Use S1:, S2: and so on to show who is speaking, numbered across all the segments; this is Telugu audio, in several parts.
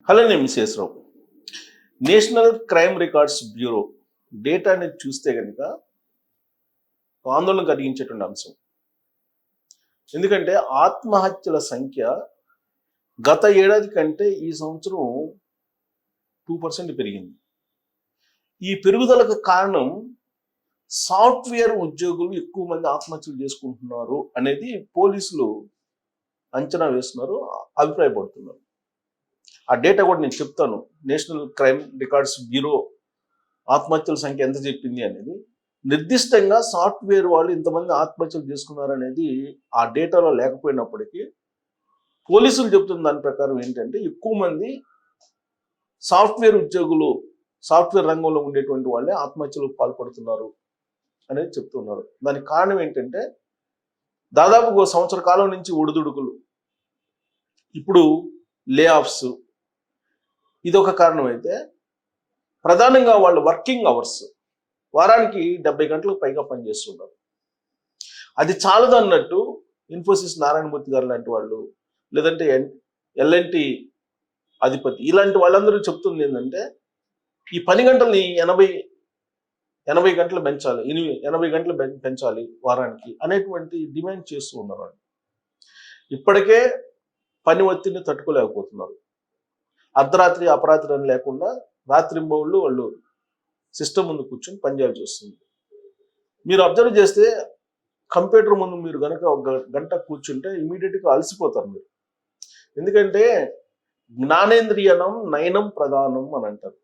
S1: హలో, నేను మిసేశ్వరరావు. నేషనల్ క్రైమ్ రికార్డ్స్ బ్యూరో డేటాని చూస్తే కనుక ఆందోళన కలిగించేటువంటి అంశం. ఎందుకంటే ఆత్మహత్యల సంఖ్య గత ఏడాది కంటే ఈ సంవత్సరం 2% పెరిగింది. ఈ పెరుగుదలకు కారణం సాఫ్ట్వేర్ ఉద్యోగులు ఎక్కువ మంది ఆత్మహత్యలు చేసుకుంటున్నారు అనేది పోలీసులు అంచనా వేస్తున్నారు, అభిప్రాయపడుతున్నారు. ఆ డేటా కూడా నేను చెప్తాను. నేషనల్ క్రైమ్ రికార్డ్స్ బ్యూరో ఆత్మహత్యల సంఖ్య ఎంత చెప్పింది అనేది, నిర్దిష్టంగా సాఫ్ట్వేర్ వాళ్ళు ఇంతమంది ఆత్మహత్యలు చేసుకున్నారు అనేది ఆ డేటాలో లేకపోయినప్పటికీ పోలీసులు చెప్తున్న దాని ప్రకారం ఏంటంటే ఎక్కువ మంది సాఫ్ట్వేర్ ఉద్యోగులు, సాఫ్ట్వేర్ రంగంలో ఉండేటువంటి వాళ్ళే ఆత్మహత్యలకు పాల్పడుతున్నారు అనేది చెప్తున్నారు. దానికి కారణం ఏంటంటే దాదాపు ఒక సంవత్సర కాలం నుంచి ఒడిదుడుకులు, ఇప్పుడు లే ఆఫ్స్, ఇదొక కారణం అయితే ప్రధానంగా వాళ్ళు వర్కింగ్ అవర్స్ వారానికి 70 గంటలకు పైగా పనిచేస్తున్నారు. అది చాలదు అన్నట్టు ఇన్ఫోసిస్ నారాయణమూర్తి గారు లాంటి వాళ్ళు, లేదంటే ఎల్ఎన్టీ అధిపతి, ఇలాంటి వాళ్ళందరూ చెప్తుంది ఏంటంటే ఈ పని గంటల్ని 80 గంటలు పెంచాలి, 80 గంటలు పెంచాలి వారానికి అనేటువంటి డిమాండ్ చేస్తూ ఉన్నారు వాళ్ళు. ఇప్పటికే పని ఒత్తిడిని తట్టుకోలేకపోతున్నారు. అర్ధరాత్రి అపరాత్రి అని లేకుండా రాత్రింబౌళ్ళు వాళ్ళు సిస్టమ్ ముందు కూర్చొని పనిచేయాల్సి వస్తుంది. మీరు అబ్జర్వ్ చేస్తే కంప్యూటర్ ముందు మీరు కనుక ఒక గంట కూర్చుంటే ఇమీడియట్గా అలసిపోతారు మీరు. ఎందుకంటే జ్ఞానేంద్రియనం నయనం ప్రధానం అని అంటారు.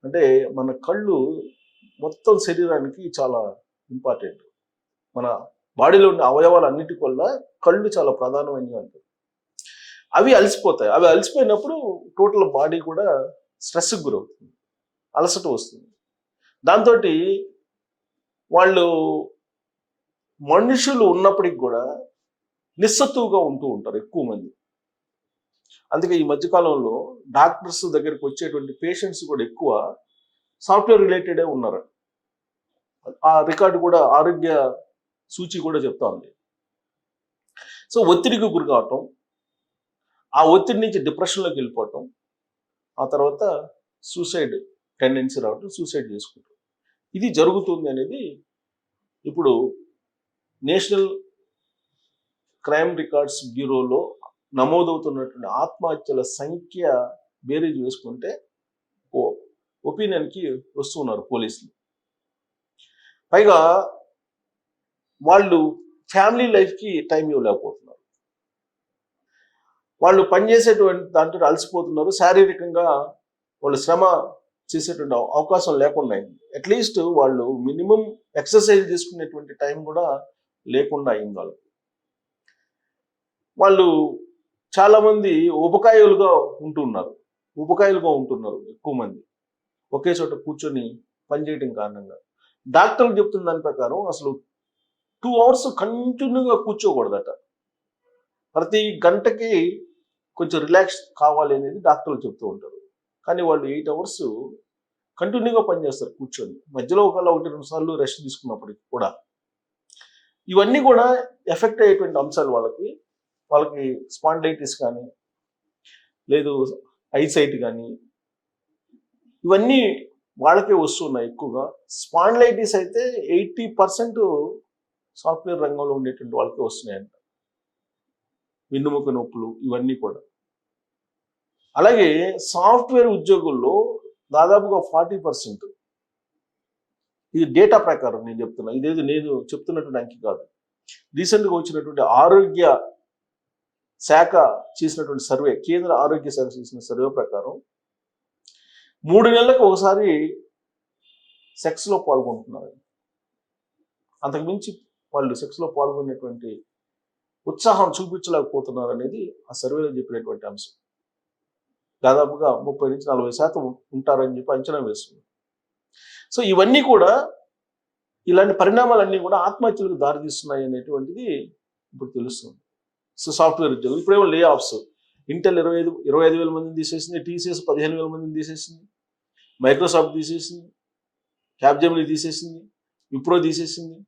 S1: అంటే మన కళ్ళు మొత్తం శరీరానికి చాలా ఇంపార్టెంట్. మన బాడీలో ఉన్న అవయవాలన్నిటి వల్ల కళ్ళు చాలా ప్రధానమైనవి అంటారు. అవి అలసిపోతాయి. అవి అలసిపోయినప్పుడు టోటల్ బాడీ కూడా స్ట్రెస్కి గురవుతుంది, అలసట వస్తుంది. దాంతో వాళ్ళు మనుషులు ఉన్నప్పటికి కూడా నిస్సత్తువుగా ఉంటూ ఉంటారు ఎక్కువ మంది. అందుకే ఈ మధ్యకాలంలో డాక్టర్స్ దగ్గరికి వచ్చేటువంటి పేషెంట్స్ కూడా ఎక్కువ సాఫ్ట్వేర్ రిలేటెడే ఉన్నారు. ఆ రికార్డు కూడా, ఆరోగ్య సూచి కూడా చెప్తా ఉంది. సో ఒత్తిడికి గురి కావటం, ఆ ఒత్తిడి నుంచి డిప్రెషన్లోకి వెళ్ళిపోవటం, ఆ తర్వాత సూసైడ్ టెండెన్సీ రావటం, సూసైడ్ చేసుకుంటాం, ఇది జరుగుతుంది అనేది ఇప్పుడు నేషనల్ క్రైమ్ రికార్డ్స్ బ్యూరోలో నమోదవుతున్నటువంటి ఆత్మహత్యల సంఖ్య బేరీజ్ వేసుకుంటే ఒపీనియన్కి వస్తున్నారు పోలీసులు. పైగా వాళ్ళు ఫ్యామిలీ లైఫ్కి టైం ఇవ్వలేకపోతున్నారు. వాళ్ళు పనిచేసేటువంటి దాంట్లో అలసిపోతున్నారు. శారీరకంగా వాళ్ళు శ్రమ చేసేటువంటి అవకాశం లేకుండా అయింది. అట్లీస్ట్ వాళ్ళు మినిమం ఎక్సర్సైజ్ చేసుకునేటువంటి టైం కూడా లేకుండా అయింది వాళ్ళకి. వాళ్ళు చాలామంది ఉపకాయులుగా ఉంటున్నారు ఎక్కువ మంది ఒకే చోట కూర్చొని పనిచేయడం కారణంగా. డాక్టర్లు చెప్తున్న దాని ప్రకారం అసలు 2 hours కంటిన్యూగా కూర్చోకూడదట. ప్రతి గంటకి కొంచెం రిలాక్స్ కావాలి అనేది డాక్టర్లు చెప్తూ ఉంటారు. కానీ వాళ్ళు 8 hours కంటిన్యూగా పనిచేస్తారు కూర్చొని. మధ్యలో ఒకవేళ 1-2 సార్లు రెస్ట్ తీసుకున్నప్పటికి కూడా. ఇవన్నీ కూడా ఎఫెక్ట్ అయ్యేటువంటి అంశాలు వాళ్ళకి స్పాండిలైటిస్ కానీ, లేదు ఐసైట్ కానీ, ఇవన్నీ వాళ్ళకే వస్తున్నాయి ఎక్కువగా. స్పాండిలైటిస్ అయితే 80% సాఫ్ట్వేర్ రంగంలో ఉండేటువంటి వాళ్ళకే వస్తున్నాయంట. వెన్నుముక నొప్పులు, ఇవన్నీ కూడా. అలాగే సాఫ్ట్వేర్ ఉద్యోగుల్లో దాదాపుగా 40%, ఇది డేటా ప్రకారం నేను చెప్తున్నా, ఇదేది నేను చెప్తున్నటువంటి అంకి కాదు. రీసెంట్గా వచ్చినటువంటి ఆరోగ్య శాఖ చేసినటువంటి సర్వే, కేంద్ర ఆరోగ్య శాఖ చేసిన సర్వే ప్రకారం 3 నెలలకు ఒకసారి సెక్స్లో పాల్గొంటున్నారు. అంతకుమించి వాళ్ళు సెక్స్లో పాల్గొనేటువంటి ఉత్సాహం చూపించలేకపోతున్నారు అనేది ఆ సర్వేలో చెప్పినటువంటి అంశం. దాదాపుగా 30-40% ఉంటారని చెప్పి అంచనా వేస్తుంది. సో ఇవన్నీ కూడా, ఇలాంటి పరిణామాలన్నీ కూడా ఆత్మహత్యలకు దారితీస్తున్నాయి అనేటువంటిది ఇప్పుడు తెలుస్తుంది. సో సాఫ్ట్వేర్ ఉద్యోగులు ఇప్పుడేమో లే ఆఫ్స్. ఇంటెల్ 25,000 మందిని తీసేసింది, టీసీఎస్ 15,000 మందిని తీసేసింది, మైక్రోసాఫ్ట్ తీసేసింది, క్యాప్జెమిని తీసేసింది, విప్రో తీసేసింది.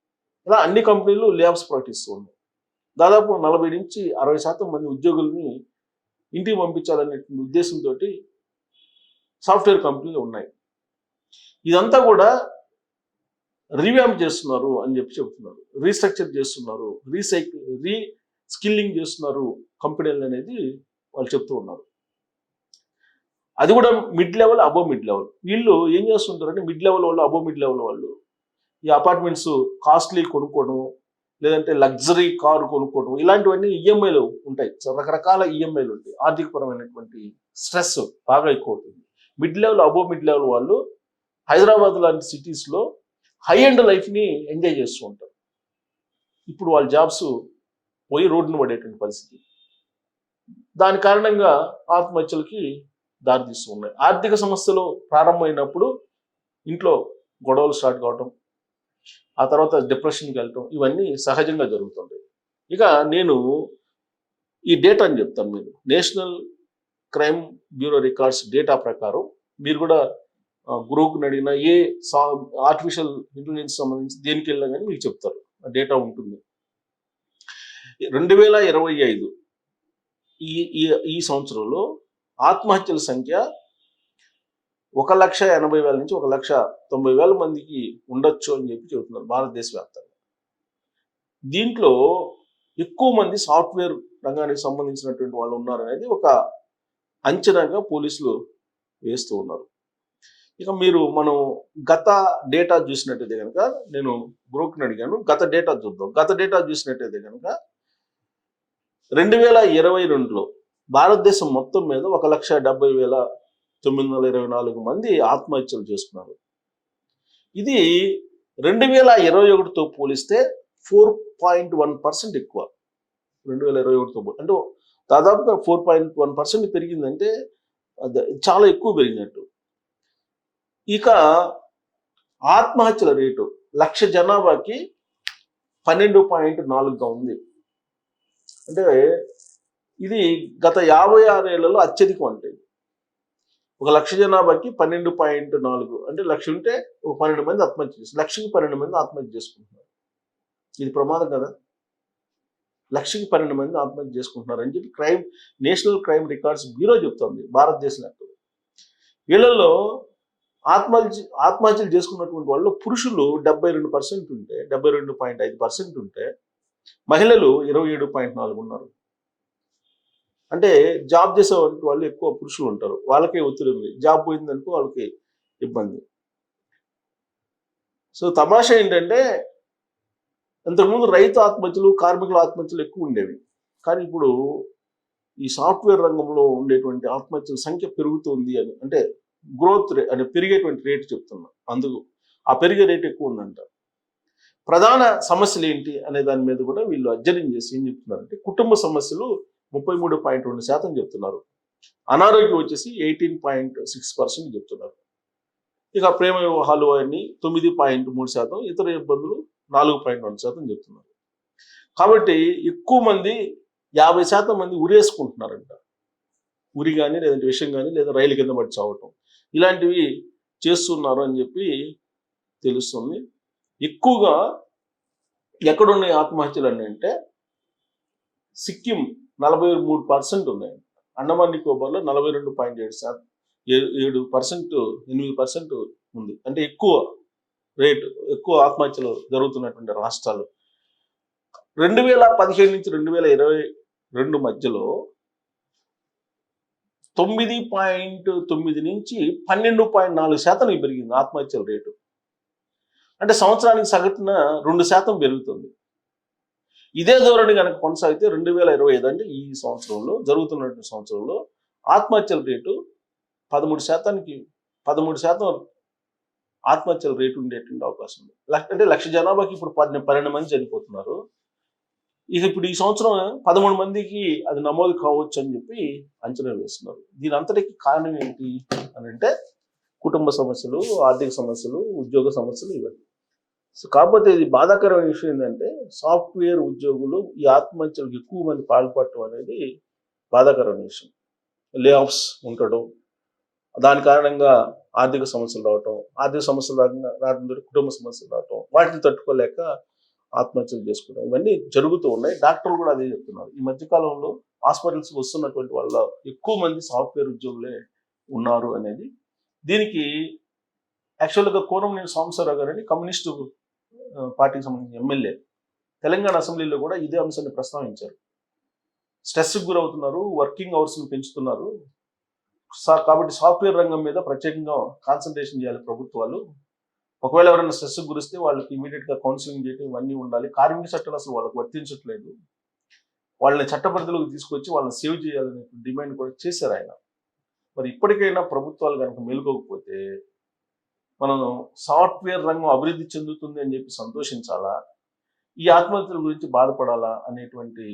S1: ఇలా అన్ని కంపెనీలు లే ఆఫ్స్ ప్రకటిస్తూ ఉన్నాయి. దాదాపు 40-60% మంది ఉద్యోగుల్ని ఇంటికి పంపించాలనే ఉద్దేశంతో సాఫ్ట్వేర్ కంపెనీలు ఉన్నాయి. ఇదంతా కూడా రీవ్యాంప్ చేస్తున్నారు అని చెప్తున్నారు, రీస్ట్రక్చర్ చేస్తున్నారు, రీస్కిల్లింగ్ చేస్తున్నారు కంపెనీలు అనేది వాళ్ళు చెప్తూ ఉన్నారు. అది కూడా mid level, above mid level. వీళ్ళు ఏం చేస్తుంటారంటే మిడ్ లెవెల్ వాళ్ళు, అబోవ్ మిడ్ లెవెల్ వాళ్ళు ఈ అపార్ట్మెంట్స్ కాస్ట్లీ కొనుక్కోవడం, లేదంటే లగ్జరీ కారు కొనుక్కోవడం, ఇలాంటివన్నీ ఈఎంఐలు ఉంటాయి. రకరకాల ఈఎంఐలు ఉంటాయి. ఆర్థికపరమైనటువంటి స్ట్రెస్ బాగా ఎక్కువ అవుతుంది. Mid level, above mid level వాళ్ళు హైదరాబాద్ లాంటి సిటీస్లో హై అండ్ లైఫ్ని ఎంజాయ్ చేస్తూ ఉంటారు. ఇప్పుడు వాళ్ళ జాబ్స్ పోయి రోడ్డును పడేటువంటి పరిస్థితి. దాని కారణంగా ఆత్మహత్యలకి దారితీస్తూ ఉన్నాయి. ఆర్థిక సమస్యలు ప్రారంభమైనప్పుడు ఇంట్లో గొడవలు స్టార్ట్ కావటం, ఆ తర్వాత డిప్రెషన్కి వెళ్ళటం, ఇవన్నీ సహజంగా జరుగుతుంటాయి. ఇక నేను ఈ డేటాని చెప్తాను. మీరు national crime bureau records data ప్రకారం మీరు కూడా గురువుకుని అడిగినా, ఏ ఆర్టిఫిషియల్ ఇంటెలిజెన్స్ సంబంధించి దేనికి వెళ్ళినా కానీ మీకు చెప్తారు, డేటా ఉంటుంది. 2025 ఈ సంవత్సరంలో ఆత్మహత్యల సంఖ్య 1,80,000 నుంచి 1,90,000 మందికి ఉండొచ్చు అని చెప్పి చెబుతున్నారు భారతదేశ వ్యాప్తంగా. దీంట్లో ఎక్కువ మంది సాఫ్ట్వేర్ రంగానికి సంబంధించినటువంటి వాళ్ళు ఉన్నారనేది ఒక అంచనాగా పోలీసులు వేస్తూ ఉన్నారు. ఇక మనం గత డేటా చూసినట్టయితే కనుక, నేను బ్రోక్ని అడిగాను, గత డేటా చూద్దాం. గత డేటా చూసినట్టయితే కనుక 2022లో భారతదేశం మొత్తం మీద 1,70,924 మంది ఆత్మహత్యలు చేసుకున్నారు. ఇది 2021తో పోలిస్తే 4.1% ఎక్కువ. 2021తో అంటే దాదాపుగా 4.1% పెరిగిందంటే చాలా ఎక్కువ పెరిగినట్టు. ఇక ఆత్మహత్యల రేటు 1,00,000 జనాభాకి 12.4గా ఉంది. అంటే ఇది గత 56 ఏళ్లలో అత్యధికం. అంటే 1,00,000 జనాభాకి 12.4 అంటే 1,00,000 ఉంటే ఒక 12 మంది ఆత్మహత్య చేస్తారు. 1,00,000కి 12 మంది ఆత్మహత్య చేసుకుంటున్నారు. ఇది ప్రమాదం కదా. 1,00,000కి 12 మంది ఆత్మహత్య చేసుకుంటున్నారు అని చెప్పి నేషనల్ క్రైమ్ రికార్డ్స్ బ్యూరో చెప్తోంది భారతదేశంలో. వీళ్ళల్లో ఆత్మహత్యలు చేసుకున్నటువంటి వాళ్ళు పురుషులు 72% ఉంటే, 72.5% ఉంటే, మహిళలు 27.4 ఉన్నారు. అంటే జాబ్ చేసే వాళ్ళు ఎక్కువ పురుషులు ఉంటారు, వాళ్ళకే ఒత్తిడి ఉంది. జాబ్ పోయిందనుకో వాళ్ళకి ఇబ్బంది. సో తమాషా ఏంటంటే, ఇంతకుముందు రైతు ఆత్మహత్యలు, కార్మికుల ఆత్మహత్యలు ఎక్కువ ఉండేవి. కానీ ఇప్పుడు ఈ సాఫ్ట్వేర్ రంగంలో ఉండేటువంటి ఆత్మహత్యల సంఖ్య పెరుగుతుంది అని, అంటే గ్రోత్ రేట్ అంటే పెరిగేటువంటి రేటు చెప్తున్నా. అందుకు ఆ పెరిగే రేట్ ఎక్కువ ఉందంట. ప్రధాన సమస్యలు ఏంటి అనే దాని మీద కూడా వీళ్ళు అధ్యయనం చేసి ఏం చెప్తున్నారంటే, కుటుంబ సమస్యలు 33.2% చెప్తున్నారు. అనారోగ్యం వచ్చేసి 18.6% చెప్తున్నారు. ఇక ప్రేమ వివాహాలు అన్ని 9.3%, ఇతర ఇబ్బందులు 4.1% చెప్తున్నారు. కాబట్టి ఎక్కువ మంది 50% మంది ఉరేసుకుంటున్నారంట. ఉరి కానీ, లేదంటే విషయం కానీ, లేదా రైలు కింద పడి చావటం, ఇలాంటివి చేస్తున్నారు అని చెప్పి తెలుస్తుంది. ఎక్కువగా ఎక్కడున్నాయి ఆత్మహత్యలు అని అంటే, సిక్కిం 43% ఉన్నాయి. అండమాన్ నికోబార్లో 42.7% ఉంది. అంటే ఎక్కువ రేటు, ఎక్కువ ఆత్మహత్యలు జరుగుతున్నటువంటి రాష్ట్రాలు. 2017 నుంచి 2022 మధ్యలో 9.9 నుంచి 12.4% పెరిగింది ఆత్మహత్యల రేటు. అంటే సంవత్సరానికి సగటున 2% పెరుగుతుంది. ఇదే ధోరణి కనుక కొనసాగితే 2025 అంటే ఈ సంవత్సరంలో, జరుగుతున్నటువంటి సంవత్సరంలో ఆత్మహత్యల రేటు 13% ఆత్మహత్యల రేటు ఉండేటువంటి అవకాశం ఉంది. అంటే 1,00,000 జనాభాకి ఇప్పుడు 12 మంది చనిపోతున్నారు. ఇక ఇప్పుడు ఈ సంవత్సరం 13 మందికి అది నమోదు కావచ్చు అని చెప్పి అంచనా వేస్తున్నారు. దీని అంతటికి కారణం ఏంటి అని అంటే, కుటుంబ సమస్యలు, ఆర్థిక సమస్యలు, ఉద్యోగ సమస్యలు, ఇవన్నీ. సో కాకపోతే ఇది బాధాకరమైన విషయం ఏంటంటే, సాఫ్ట్వేర్ ఉద్యోగులు ఈ ఆత్మహత్యలకు ఎక్కువ మంది పాల్పడటం అనేది బాధాకరమైన విషయం. లే ఆఫ్స్ ఉండటం, దాని కారణంగా ఆర్థిక సమస్యలు రావటం, ఆర్థిక సమస్యలు రావడంతో కుటుంబ సమస్యలు రావటం, వాటిని తట్టుకోలేక ఆత్మహత్యలు చేసుకోవడం ఇవన్నీ జరుగుతూ ఉన్నాయి. డాక్టర్లు కూడా అదే చెప్తున్నారు. ఈ మధ్యకాలంలో హాస్పిటల్స్ వస్తున్నటువంటి వాళ్ళ ఎక్కువ మంది సాఫ్ట్వేర్ ఉద్యోగులే ఉన్నారు అనేది. దీనికి యాక్చువల్గా కోనంనేని సాంబశివరావు గారని కమ్యూనిస్టు పార్టీకి సంబంధించిన ఎమ్మెల్యే తెలంగాణ అసెంబ్లీలో కూడా ఇదే అంశాన్ని ప్రస్తావించారు. స్ట్రెస్కి గురవుతున్నారు, వర్కింగ్ అవర్స్ని పెంచుతున్నారు, కాబట్టి సాఫ్ట్వేర్ రంగం మీద ప్రత్యేకంగా కాన్సన్ట్రేషన్ చేయాలి ప్రభుత్వాలు. ఒకవేళ ఎవరైనా స్ట్రెస్కి గురిస్తే వాళ్ళకి ఇమీడియట్గా కౌన్సిలింగ్ చేయడం ఇవన్నీ ఉండాలి. కార్మిక చట్టాలు అసలు వాళ్ళకి వర్తించట్లేదు, వాళ్ళని చట్టపరిధిలోకి తీసుకొచ్చి వాళ్ళని సేవ్ చేయాలనే డిమాండ్ కూడా చేశారు ఆయన. మరి ఇప్పటికైనా ప్రభుత్వాలు కనుక మేలుకోకపోతే మనం సాఫ్ట్వేర్ రంగం అభివృద్ధి చెందుతుంది అని చెప్పి సంతోషించాలా, ఈ ఆత్మహత్యల గురించి బాధపడాలా అనేటువంటి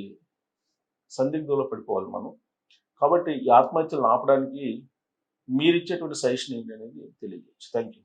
S1: సందిగ్ధంలో పడిపోవాలి మనం. కాబట్టి ఈ ఆత్మహత్యలను ఆపడానికి మీరిచ్చేటువంటి సజెషన్ ఏంటి అనేది తెలియజేయచ్చు. Thank you.